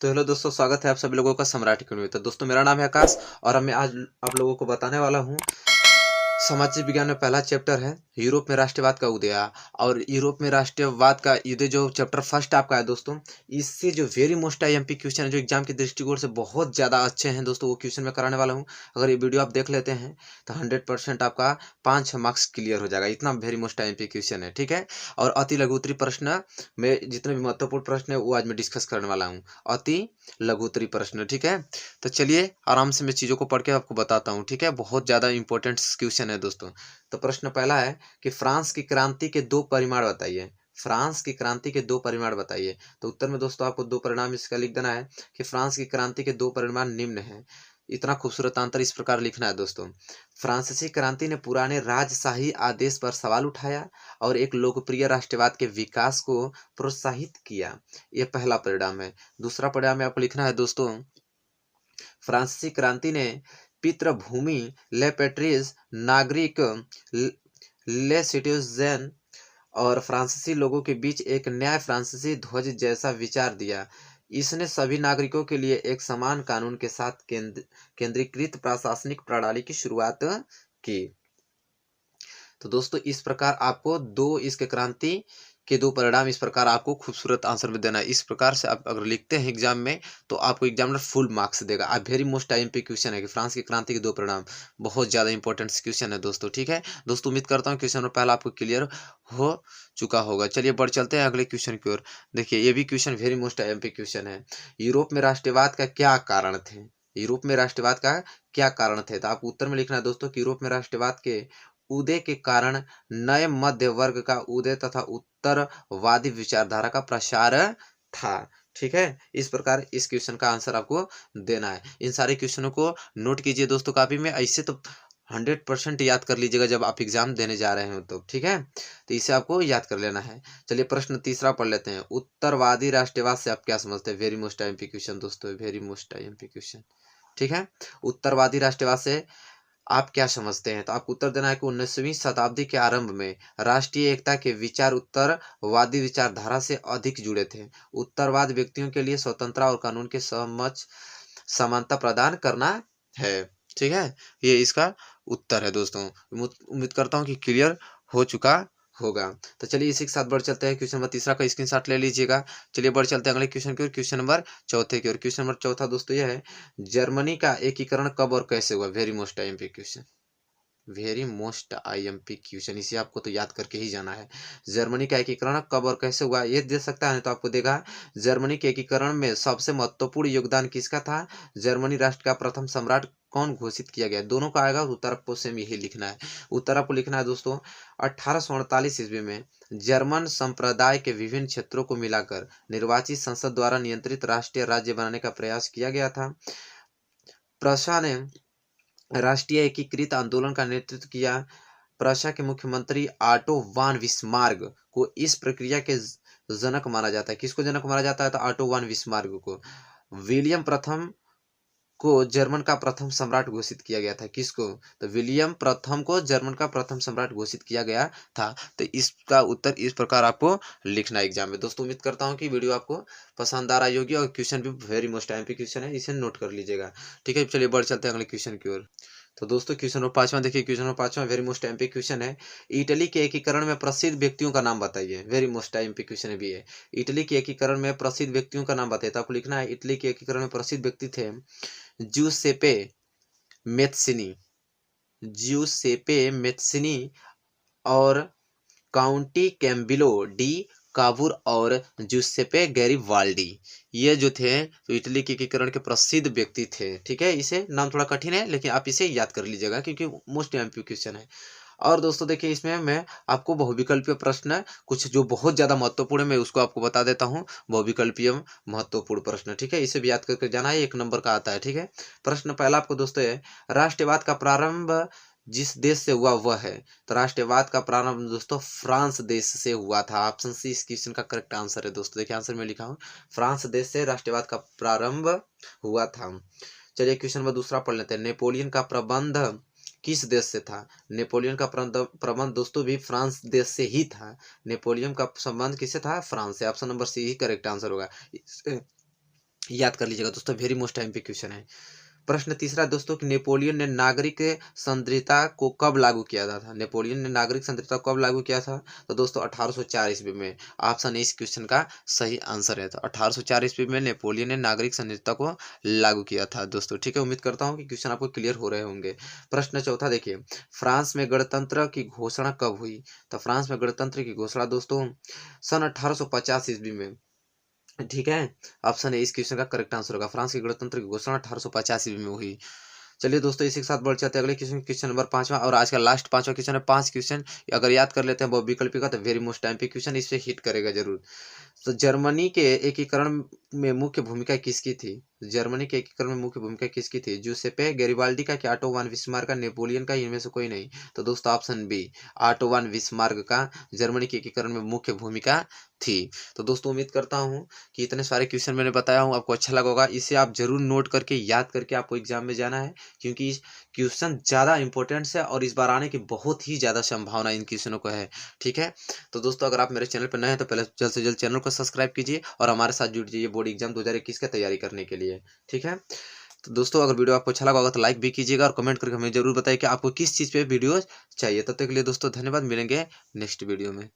तो हेलो दोस्तों, स्वागत है आप सभी लोगों का सम्राट अकेडमी में। तो दोस्तों, मेरा नाम है आकाश और मैं आज आप लोगों को बताने वाला हूँ सामाजिक विज्ञान में पहला चैप्टर है यूरोप में राष्ट्रवाद का उदय। और यूरोप में राष्ट्रवाद का उदय जो चैप्टर फर्स्ट आपका है दोस्तों, इससे जो वेरी मोस्ट आईएमपी क्वेश्चन है जो एग्जाम के दृष्टिकोण से बहुत ज़्यादा अच्छे हैं दोस्तों, वो क्वेश्चन मैं कराने वाला हूँ। अगर ये वीडियो आप देख लेते हैं तो 100% आपका 5 मार्क्स क्लियर हो जाएगा। इतना वेरी मोस्ट आईएमपी क्वेश्चन है, ठीक है। और अति लघुत्तरी प्रश्न में जितने भी महत्वपूर्ण प्रश्न है वो आज मैं डिस्कस करने वाला हूँ। अति लघुत्तरी प्रश्न, ठीक है। तो चलिए आराम से मैं चीज़ों को पढ़ के आपको बताता हूँ, ठीक है। बहुत ज़्यादा इंपॉर्टेंट क्वेश्चन है दोस्तों। तो प्रश्न पहला है कि फ्रांस की क्रांति के दो परिमाण बताइए। फ्रांस की क्रांति के दो परिमाण बताइए। तो उत्तर में दोस्तों आपको दो परिणाम इसका लिख देना है कि फ्रांस की क्रांति के दो परिमाण निम्न हैं। इतना खूबसूरत आंतर इस प्रकार लिखना है दोस्तों। फ्रांसीसी क्रांति ने पुराने राजशाही आदेश पर सवाल उठाया और एक लोकप्रिय राष्ट्रवाद के विकास को प्रोत्साहित किया। यह पहला परिणाम है। दूसरा परिणाम में आपको लिखना है दोस्तों, फ्रांसीसी क्रांति ने पितृभूमि ले पेट्रिज नागरिक ले सिटीजन और फ्रांसीसी लोगों के बीच एक न्याय फ्रांसीसी ध्वज जैसा विचार दिया। इसने सभी नागरिकों के लिए एक समान कानून के साथ केंद्रीकृत प्रशासनिक प्रणाली की शुरुआत की। तो दोस्तों इस प्रकार आपको दो इसके क्रांति के दो परिणाम इस प्रकार आपको खूबसूरत आंसर में देना है। इस प्रकार से आप अगर लिखते हैं एग्जाम में तो आपको एग्जामिनर फुल मार्क्स देगा। आप वेरी मोस्ट आईएमपी क्वेश्चन है कि फ्रांस की क्रांति के दो परिणाम, बहुत ज़्यादा इंपॉर्टेंट क्वेश्चन है दोस्तों, ठीक है। दोस्तों उम्मीद करता हूँ क्वेश्चन नंबर पहला आपको क्लियर हो चुका होगा। चलिए बढ़ चलते हैं अगले क्वेश्चन की ओर। देखिए ये भी question very most IMP question है। यूरोप में राष्ट्रवाद का क्या कारण थे? यूरोप में राष्ट्रवाद का क्या कारण थे? तो आपको उत्तर में लिखना है दोस्तों कि यूरोप में राष्ट्रवाद के उदय के कारण नए मध्य वर्ग का उदय तथा उत्तरवादी विचारधारा का प्रसार था, ठीक है। इस प्रकार इस क्वेश्चन का आंसर आपको देना है। इन सारे क्वेश्चनों को नोट कीजिए दोस्तों कॉपी में। ऐसे तो 100% याद कर लीजिएगा जब आप एग्जाम देने जा रहे हो तो, ठीक है। तो इसे आपको याद कर लेना है। चलिए प्रश्न तीसरा पढ़ लेते हैं। उत्तरवादी राष्ट्रवाद से आप क्या समझते हैं? वेरी मोस्ट आईएमपी क्वेश्चन दोस्तों, वेरी मोस्ट आईएमपी क्वेश्चन, ठीक है। उत्तरवादी राष्ट्रवाद से आप क्या समझते हैं? तो आपको उत्तर देना है कि 19वीं शताब्दी के आरंभ में राष्ट्रीय एकता के विचार उत्तरवादी विचारधारा से अधिक जुड़े थे। उत्तरवाद व्यक्तियों के लिए स्वतंत्रता और कानून के समक्ष समानता प्रदान करना है, ठीक है। ये इसका उत्तर है दोस्तों। उम्मीद करता हूँ कि क्लियर हो चुका होगा। तो चलिए इसी के साथ बढ़ चलते हैं। क्वेश्चन नंबर तीसरा का स्क्रीनशॉट ले लीजिएगा। चलिए बढ़ चलते हैं अगले क्वेश्चन की ओर, क्वेश्चन नंबर चौथे की ओर। क्वेश्चन नंबर चौथा दोस्तों यह है, जर्मनी का एकीकरण कब और कैसे हुआ? Very most IMP question, very most IMP question, इसे आपको तो याद करके ही जाना है। जर्मनी का एकीकरण कब और कैसे हुआ ये दे सकता है तो आपको देगा। जर्मनी के एकीकरण में सबसे महत्वपूर्ण योगदान किसका था? जर्मनी राष्ट्र का प्रथम सम्राट कौन घोषित किया गया? दोनों का आएगा, उत्तर आपको सेम यही लिखना है। उत्तर आपको लिखना है दोस्तों, 1848 ईस्वी में जर्मन संप्रदाय के विभिन्न क्षेत्रों को मिलाकर निर्वाचित संसद द्वारा नियंत्रित राष्ट्रीय राज्य बनाने का प्रयास किया गया था। प्रशा ने राष्ट्रीय एकीकृत आंदोलन का नेतृत्व किया। प्रशा के मुख्यमंत्री ऑटो वान बिस्मार्क को इस प्रक्रिया के जनक माना जाता है। किसको जनक माना जाता है? तो ऑटो वान बिस्मार्क को। विलियम प्रथम को जर्मन का प्रथम सम्राट घोषित किया गया था। किसको? तो विलियम प्रथम को जर्मन का प्रथम सम्राट घोषित किया गया था। तो इसका उत्तर इस प्रकार आपको लिखना है एग्जाम में। दोस्तों उम्मीद करता हूँ कि वीडियो आपको पसंद आ रही होगी और क्वेश्चन भी वेरी मोस्ट आईएमपी क्वेश्चन है, इसे नोट कर लीजिएगा, ठीक है। चलिए बढ़ चलते हैं अगले क्वेश्चन की ओर। तो दोस्तों क्वेश्चन नंबर पांचवा देखिए। क्वेश्चन नंबर पांचवा वेरी मोस्ट आईएमपी क्वेश्चन है, इटली के एकीकरण में प्रसिद्ध व्यक्तियों का नाम बताइए। वेरी मोस्ट आईएमपी क्वेश्चन भी है। इटली के एकीकरण में प्रसिद्ध व्यक्तियों का नाम बताइए। तो आपको लिखना है, इटली के एकीकरण में प्रसिद्ध व्यक्ति थे ज्यूसेपे मेत्सिनी, ज्यूसेपे मेत्सिनी और काउंटी कैम्बिलो डी काबूर और ज्यूसेपे गैरिबाल्डी। ये जो थे तो इटली के एकीकरण के प्रसिद्ध व्यक्ति थे, ठीक है। इसे नाम थोड़ा कठिन है लेकिन आप इसे याद कर लीजिएगा क्योंकि मोस्ट एमपी क्वेश्चन है। और दोस्तों देखिए इसमें मैं आपको बहुविकल्पीय प्रश्न कुछ जो बहुत ज़्यादा महत्वपूर्ण है मैं उसको आपको बता देता हूँ। बहुविकल्पीय महत्वपूर्ण प्रश्न, ठीक है, इसे भी याद करके जाना है, 1 नंबर का आता है, ठीक है। प्रश्न पहला आपको दोस्तों है, राष्ट्रवाद का प्रारंभ जिस देश से हुआ वह है। तो राष्ट्रवाद का प्रारंभ दोस्तों फ्रांस देश से हुआ था। ऑप्शन सी इस क्वेश्चन का करेक्ट आंसर है दोस्तों। देखिए आंसर में लिखा हूँ, फ्रांस देश से राष्ट्रवाद का प्रारंभ हुआ था। चलिए क्वेश्चन नंबर दूसरा पढ़ लेते हैं। नेपोलियन का प्रबंध किस देश से था? नेपोलियन का प्रबंध दोस्तों भी फ्रांस देश से ही था। नेपोलियन का संबंध किससे था? फ्रांस से। ऑप्शन नंबर सी ही करेक्ट आंसर होगा। याद कर लीजिएगा दोस्तों, वेरी मोस्ट टाइम पे क्वेश्चन है। प्रश्न तीसरा दोस्तों कि नेपोलियन ने नागरिक संधिता को कब लागू किया था? नेपोलियन ने नागरिक संधिता को कब लागू किया था? तो दोस्तों 1804 ईस्वी में। ऑप्शन ए इस क्वेश्चन का सही आंसर है। तो 1804 ईस्वी में नेपोलियन ने नागरिक संहिता को लागू किया था दोस्तों। ठीक है, उम्मीद करता हूँ कि क्वेश्चन आपको क्लियर हो रहे होंगे। प्रश्न चौथा देखिए, फ्रांस में गणतंत्र की घोषणा कब हुई? तो फ्रांस में गणतंत्र की घोषणा दोस्तों सन 1850 ईस्वी में। ठीक है, ऑप्शन ए इस क्वेश्चन का करेक्ट आंसर होगा। फ्रांस की गणतंत्र की घोषणा 1850 ईस्वी में हुई। चलिए दोस्तों, इसी के साथ बढ़ जाते हैं अगले क्वेश्चन, क्वेश्चन नंबर 5वां और आज का लास्ट 5वां क्वेश्चन है। 5 क्वेश्चन अगर याद कर लेते हैं बहुविकल्पी का तो वेरी मोस्ट टाइम पे क्वेश्चन इस पे हिट करेगा जरूर। तो जर्मनी के एकीकरण में मुख्य भूमिका किसकी थी? जर्मनी के एकीकरण में मुख्य भूमिका किसकी थी? जूसेप्पे गैरिबाल्डी का, क्या ऑटो वन बिस्मार्क का, नेपोलियन का, इनमें से कोई नहीं? तो दोस्तों option B, Otto von Bismarck का जर्मनी के एकीकरण में मुख्य भूमिका थी। तो दोस्तों उम्मीद करता हूँ कि इतने सारे क्वेश्चन मैंने बताया हूँ आपको अच्छा लगा होगा। इसे आप जरूर नोट करके याद करके आपको एग्जाम में जाना है, क्योंकि क्वेश्चन ज़्यादा इंपॉर्टेंट है और इस बार आने की बहुत ही ज़्यादा संभावना इन क्वेश्चनों को है। ठीक है, तो दोस्तों अगर आप मेरे चैनल पर नए हैं तो पहले जल्द से जल्द चैनल को सब्सक्राइब कीजिए और हमारे साथ जुड़ जाइए बोर्ड एग्जाम 2021 की तैयारी करने के लिए। ठीक है, तो दोस्तों अगर वीडियो आपको अच्छा लगा होगा तो लाइक भी कीजिएगा और कमेंट करके हमें जरूर बताइए कि आपको किस चीज़ पे वीडियो चाहिए। तब तक के लिए दोस्तों धन्यवाद, मिलेंगे नेक्स्ट वीडियो में।